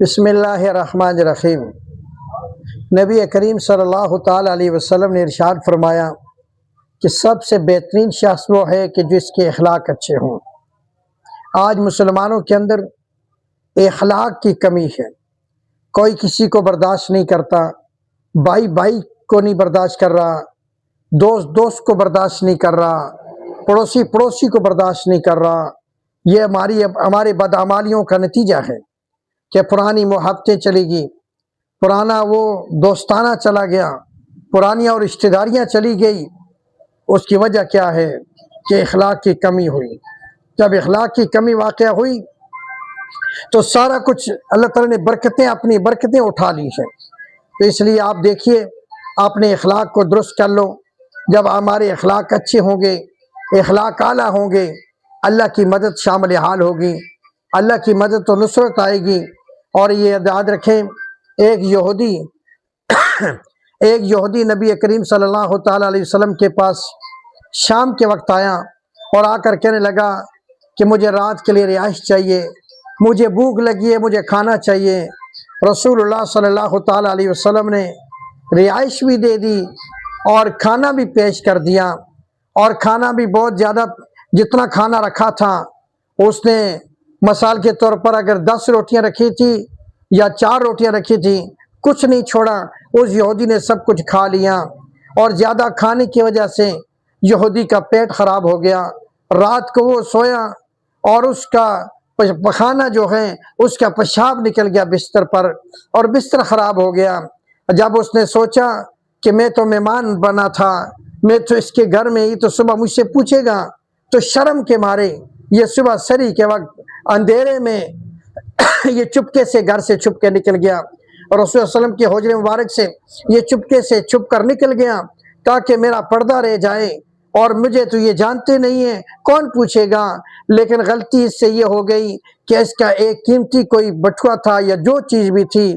بسم اللہ الرحمن الرحیم۔ نبی کریم صلی اللہ تعالیٰ علیہ وسلم نے ارشاد فرمایا کہ سب سے بہترین شخص وہ ہے کہ جس کے اخلاق اچھے ہوں۔ آج مسلمانوں کے اندر اخلاق کی کمی ہے، کوئی کسی کو برداشت نہیں کرتا، بھائی بھائی کو نہیں برداشت کر رہا، دوست دوست کو برداشت نہیں کر رہا، پڑوسی پڑوسی کو برداشت نہیں کر رہا۔ یہ ہمارے بدعمالیوں کا نتیجہ ہے کہ پرانی محبتیں چلی گئی، پرانا وہ دوستانہ چلا گیا، پرانی اور رشتہ داریاں چلی گئی۔ اس کی وجہ کیا ہے کہ اخلاق کی کمی ہوئی۔ جب اخلاق کی کمی واقع ہوئی تو سارا کچھ اللہ تعالیٰ نے اپنی برکتیں اٹھا لی ہیں۔ تو اس لیے آپ دیکھیے، اپنے اخلاق کو درست کر لو۔ جب ہمارے اخلاق اچھے ہوں گے، اخلاق اعلیٰ ہوں گے، اللہ کی مدد شامل حال ہوگی، اللہ کی مدد و نصرت آئے گی۔ اور یہ یاد رکھیں، ایک یہودی نبی کریم صلی اللہ تعالیٰ علیہ وسلم کے پاس شام کے وقت آیا اور آ کر کہنے لگا کہ مجھے رات کے لیے رہائش چاہیے، مجھے بھوک لگی ہے، مجھے کھانا چاہیے۔ رسول اللہ صلی اللہ تعالیٰ علیہ وسلم نے رہائش بھی دے دی اور کھانا بھی پیش کر دیا، اور کھانا بھی بہت زیادہ، جتنا کھانا رکھا تھا اس نے مثال کے طور پر اگر 10 روٹیاں رکھی تھی یا 4 روٹیاں رکھی تھی، کچھ نہیں چھوڑا۔ اس یہودی نے سب کچھ کھا لیا، اور زیادہ کھانے کی وجہ سے یہودی کا پیٹ خراب ہو گیا۔ رات کو وہ سویا اور اس کا پخانہ جو ہے، اس کا پیشاب نکل گیا بستر پر، اور بستر خراب ہو گیا۔ جب اس نے سوچا کہ میں تو مہمان بنا تھا، میں تو اس کے گھر میں ہی، تو صبح مجھ سے پوچھے گا، تو شرم کے مارے یہ صبح سری کے وقت اندھیرے میں یہ چپکے سے گھر سے چھپ کے نکل گیا، اور رسول اللہ علیہ وسلم کے حجرے مبارک سے یہ چپکے سے چھپ کر نکل گیا تاکہ میرا پردہ رہ جائے، اور مجھے تو یہ جانتے نہیں ہیں، کون پوچھے گا۔ لیکن غلطی اس سے یہ ہو گئی کہ اس کا ایک قیمتی کوئی بٹوا تھا یا جو چیز بھی تھی،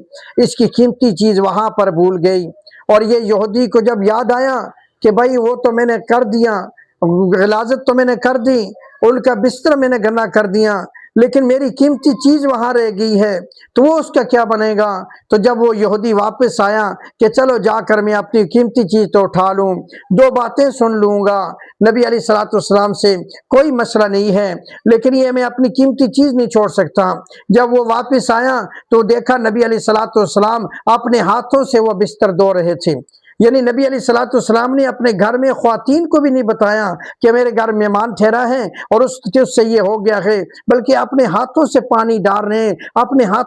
اس کی قیمتی چیز وہاں پر بھول گئی۔ اور یہ یہودی کو جب یاد آیا کہ بھائی وہ تو میں نے کر دیا، غلاظت تو میں نے کر دی، ان کا بستر میں نے گندا کر دیا، لیکن میری قیمتی چیز وہاں رہ گئی ہے، تو وہ اس کا کیا بنے گا۔ تو جب وہ یہودی واپس آیا کہ چلو جا کر میں اپنی قیمتی چیز تو اٹھا لوں، 2 باتیں سن لوں گا نبی علیہ الصلوۃ والسلام سے، کوئی مسئلہ نہیں ہے، لیکن یہ میں اپنی قیمتی چیز نہیں چھوڑ سکتا۔ جب وہ واپس آیا تو دیکھا نبی علیہ الصلوۃ والسلام اپنے ہاتھوں سے وہ بستر دھو رہے تھے۔ یعنی نبی علیہ الصلوۃ والسلام نے اپنے گھر میں خواتین کو بھی نہیں بتایا کہ میرے گھر مہمان ٹھہرا ہے اور اس سے یہ ہو گیا ہے، بلکہ اپنے ہاتھوں سے پانی ڈال رہے ہیں، اپنے ہاتھ